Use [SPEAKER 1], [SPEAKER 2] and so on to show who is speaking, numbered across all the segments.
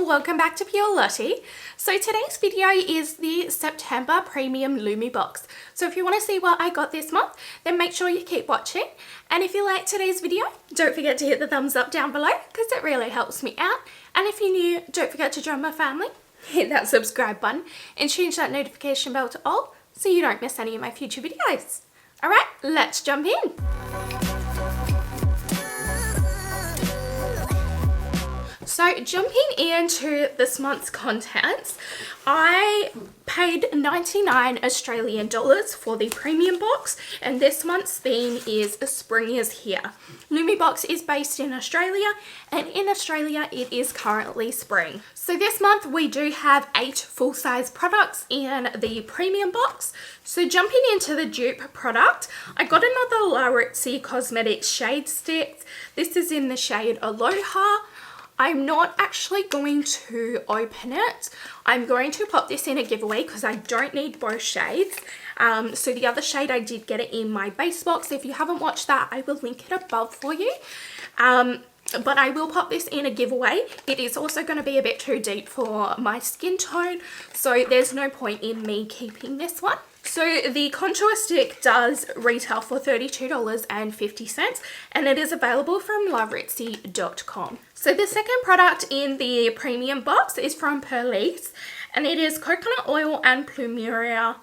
[SPEAKER 1] welcome back to Pure Lottie. So today's video is the September Premium Lumibox. So if you want to see what I got this month, then make sure you keep watching. And if you like today's video, don't forget to hit the thumbs up down below because it really helps me out. And if you're new, don't forget to join my family, hit that subscribe button and change that notification bell to all so you don't miss any of my future videos. Alright, let's jump in. So jumping into this month's contents, I paid 99 Australian dollars for the premium box, and this month's theme is Spring is Here. Lumibox is based in Australia, and in Australia it is currently spring. So this month we do have 8 full-size products in the premium box. So jumping into the dupe product, I got another Lottie Cosmetics shade stick. This is in the shade Aloha. I'm not actually going to open it. I'm going to pop this in a giveaway because I don't need both shades. So the other shade, I did get it in my base box. If you haven't watched that, I will link it above for you. But I will pop this in a giveaway. It is also going to be a bit too deep for my skin tone, so there's no point in me keeping this one. So the contour stick does retail for $32.50 and it is available from loveritzy.com. So the second product in the premium box is from Police, and it is coconut oil and plumeria,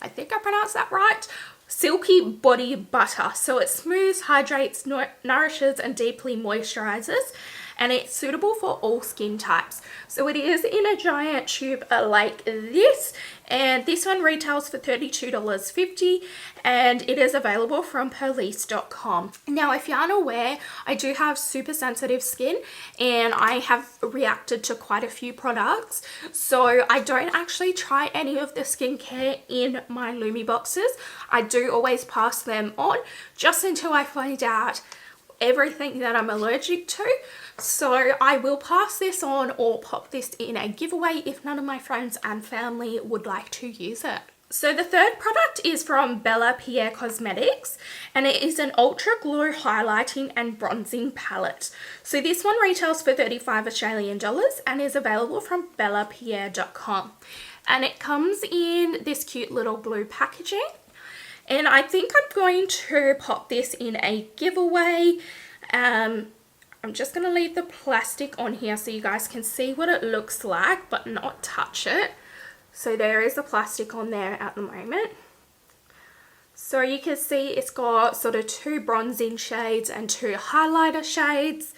[SPEAKER 1] I think I pronounced that right, Silky body butter. So it smooths, hydrates, nourishes and deeply moisturizes, and it's suitable for all skin types. So it is in a giant tube like this, and this one retails for $32.50 and it is available from police.com. Now if you're unaware, I do have super sensitive skin and I have reacted to quite a few products, so I don't actually try any of the skincare in my Lumi boxes. I do always pass them on just until I find out everything that I'm allergic to. So I will pass this on or pop this in a giveaway if none of my friends and family would like to use it. So the third product is from Bella Pierre Cosmetics, and it is an Ultra Glow Highlighting and Bronzing Palette. So this one retails for 35 Australian dollars and is available from bellapierre.com. And it comes in this cute little blue packaging. And I think I'm going to pop this in a giveaway. I'm just going to leave the plastic on here so you guys can see what it looks like, but not touch it. So there is the plastic on there at the moment. So you can see it's got sort of 2 bronzing shades and 2 highlighter shades.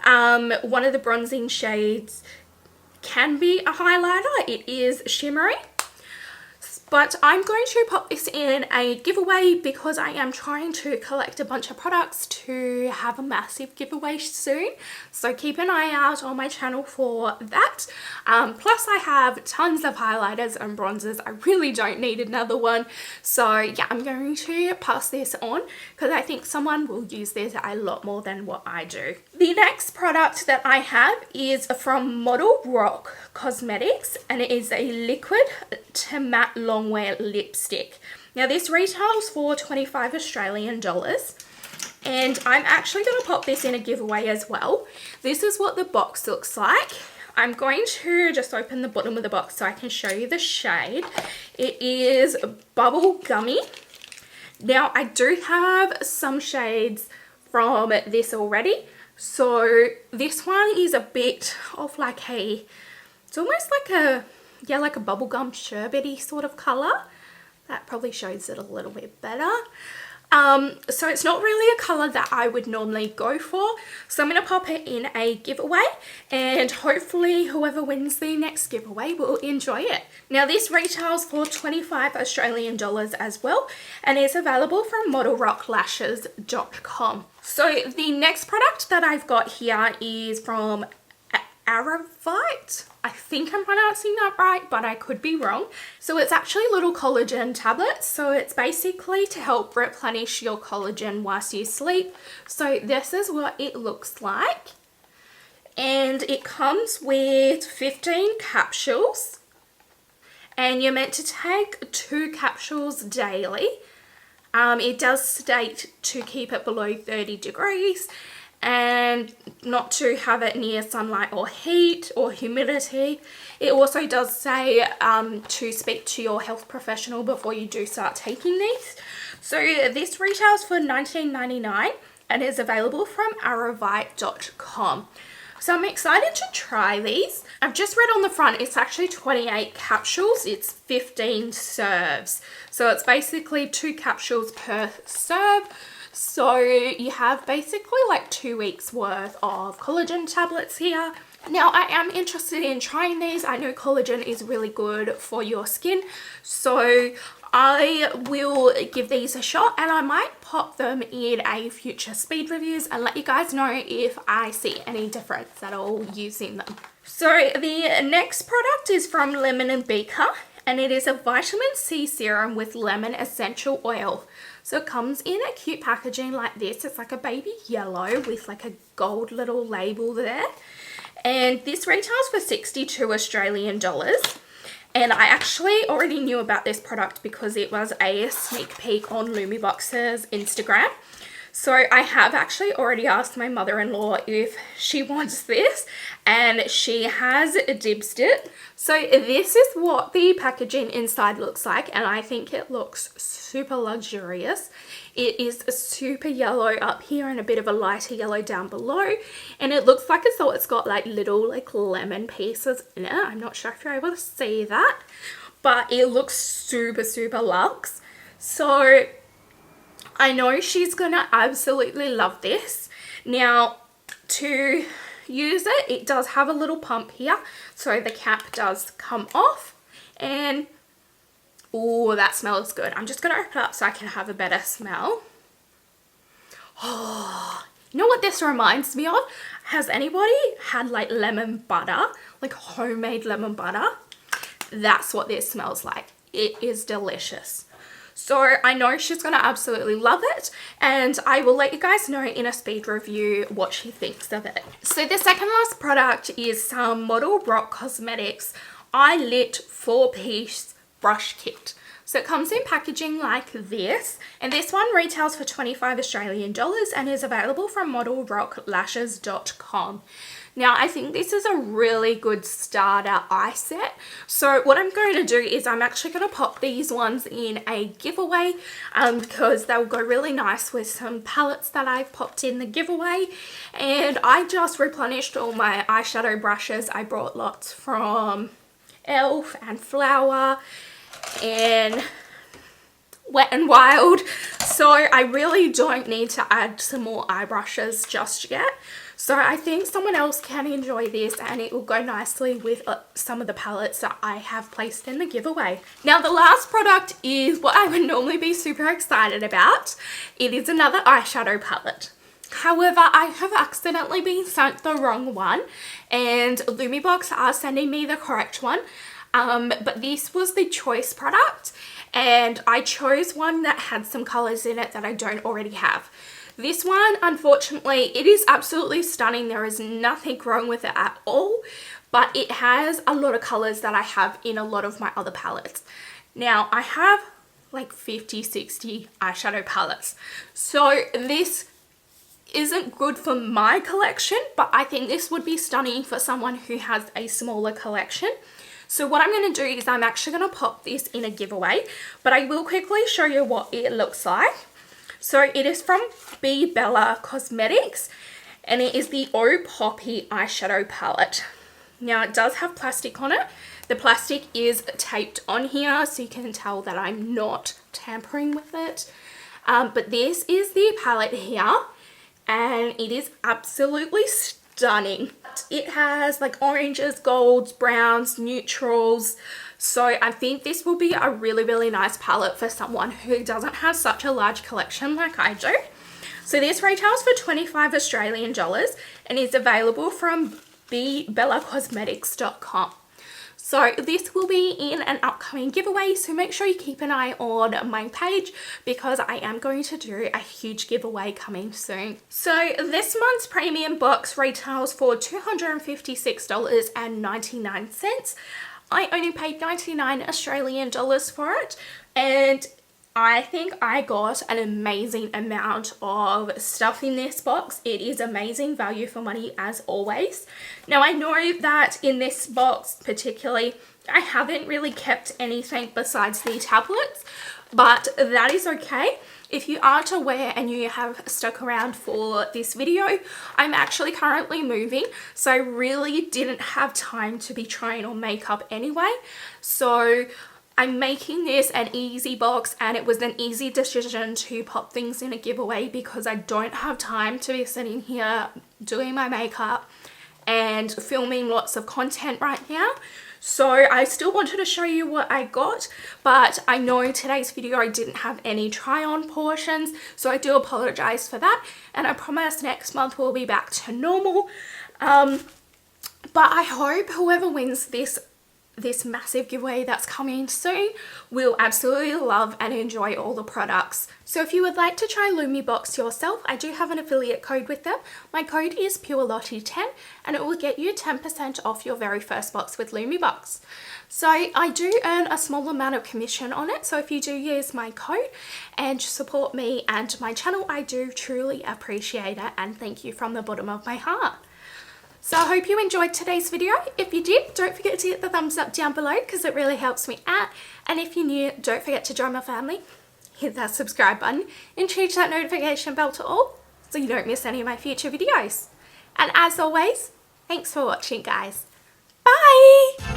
[SPEAKER 1] One of the bronzing shades can be a highlighter. It is shimmery. But I'm going to pop this in a giveaway because I am trying to collect a bunch of products to have a massive giveaway soon. So keep an eye out on my channel for that. Plus I have tons of highlighters and bronzers. I really don't need another one. So yeah, I'm going to pass this on because I think someone will use this a lot more than what I do. The next product that I have is from Model Rock Cosmetics, and it is a liquid to matte Longwear lipstick. Now this retails for 25 Australian dollars, and I'm actually going to pop this in a giveaway as well. This is what the box looks like. I'm going to just open the bottom of the box so I can show you the shade. It is Bubble Gummy. Now I do have some shades from this already. So this one is a bit of like a, it's almost like a, yeah, like a bubblegum sherbety sort of colour. That probably shows it a little bit better. So it's not really a colour that I would normally go for. So I'm going to pop it in a giveaway, and hopefully whoever wins the next giveaway will enjoy it. Now this retails for 25 Australian dollars as well, and is available from modelrocklashes.com. So the next product that I've got here is from Aravite. I think I'm pronouncing that right, but I could be wrong. So it's actually little collagen tablets. So it's basically to help replenish your collagen whilst you sleep. So this is what it looks like. And it comes with 15 capsules. And you're meant to take 2 capsules daily. It does state to keep it below 30 degrees. and not to have it near sunlight or heat or humidity. It also does say to speak to your health professional before you do start taking these. So this retails for $19.99 and is available from aravite.com. So I'm excited to try these. I've just read on the front it's actually 28 capsules. It's 15 serves. So it's basically 2 capsules per serve. So you have basically like 2 weeks worth of collagen tablets here. Now I am interested in trying these. I know collagen is really good for your skin. So I will give these a shot and I might pop them in a future speed reviews and let you guys know if I see any difference at all using them. So the next product is from Lemon & Beaker and it is a vitamin C serum with lemon essential oil. So it comes in a cute packaging like this. It's like a baby yellow with like a gold little label there. And this retails for 62 Australian dollars. And I actually already knew about this product because it was a sneak peek on Lumibox's Instagram. So I have actually already asked my mother-in-law if she wants this and she has dibsed it. So this is what the packaging inside looks like and I think it looks super luxurious. It is super yellow up here and a bit of a lighter yellow down below, and it looks like as though it's got like little like lemon pieces in it. I'm not sure if you're able to see that, but it looks super luxe. So I know she's gonna absolutely love this. Now to use it, it does have a little pump here, so the cap does come off and oh, that smells good. I'm just going to open it up so I can have a better smell. Oh, you know what this reminds me of? Has anybody had like lemon butter, like homemade lemon butter? That's what this smells like. It is delicious. So I know she's going to absolutely love it and I will let you guys know in a speed review what she thinks of it. So the second last product is some Model Rock Cosmetics Eye Lit 4-piece brush kit. So it comes in packaging like this, and this one retails for 25 Australian dollars and is available from modelrocklashes.com. Now I think this is a really good starter eye set. So what I'm going to do is I'm actually going to pop these ones in a giveaway because they'll go really nice with some palettes that I've popped in the giveaway. And I just replenished all my eyeshadow brushes. I brought lots from Elf and Flower and Wet n Wild, so I really don't need to add some more eye brushes just yet. So I think someone else can enjoy this and it will go nicely with some of the palettes that I have placed in the giveaway. Now the last product is what I would normally be super excited about. It is another eyeshadow palette. However, I have accidentally been sent the wrong one and Lumibox are sending me the correct one. But this was the choice product and I chose one that had some colors in it that I don't already have. This one, unfortunately, it is absolutely stunning. There is nothing wrong with it at all, but it has a lot of colors that I have in a lot of my other palettes. Now, I have like 50, 60 eyeshadow palettes. So this isn't good for my collection, but I think this would be stunning for someone who has a smaller collection. So what I'm going to do is I'm actually going to pop this in a giveaway, but I will quickly show you what it looks like. So it is from Be Bella Cosmetics and it is the Oh Poppy eyeshadow palette. Now it does have plastic on it. The plastic is taped on here so you can tell that I'm not tampering with it. But this is the palette here and it is absolutely stunning. It has like oranges, golds, browns, neutrals. So I think this will be a really nice palette for someone who doesn't have such a large collection like I do. So this retails for 25 Australian dollars and is available from BeBellaCosmetics.com. So this will be in an upcoming giveaway, so make sure you keep an eye on my page because I am going to do a huge giveaway coming soon. So this month's premium box retails for $256.99. I only paid 99 Australian dollars for it and I think I got an amazing amount of stuff in this box. It is amazing value for money as always. Now I know that in this box particularly, I haven't really kept anything besides the tablets, but that is okay. If you aren't aware and you have stuck around for this video, I'm actually currently moving, so I really didn't have time to be trying on makeup anyway. So I'm making this an easy box, and it was an easy decision to pop things in a giveaway because I don't have time to be sitting here doing my makeup and filming lots of content right now. So I still wanted to show you what I got, but I know today's video I didn't have any try on portions, so I do apologize for that, and I promise next month we'll be back to normal. But I hope whoever wins this massive giveaway that's coming soon will absolutely love and enjoy all the products. So if you would like to try Lumibox yourself, I do have an affiliate code with them. My code is PureLottie10 and it will get you 10% off your very first box with Lumibox. So I do earn a small amount of commission on it, so if you do use my code and support me and my channel, I do truly appreciate it, and thank you from the bottom of my heart. So I hope you enjoyed today's video. If you did, don't forget to hit the thumbs up down below because it really helps me out. And if you're new, don't forget to join my family. Hit that subscribe button and change that notification bell to all so you don't miss any of my future videos. And as always, thanks for watching, guys. Bye!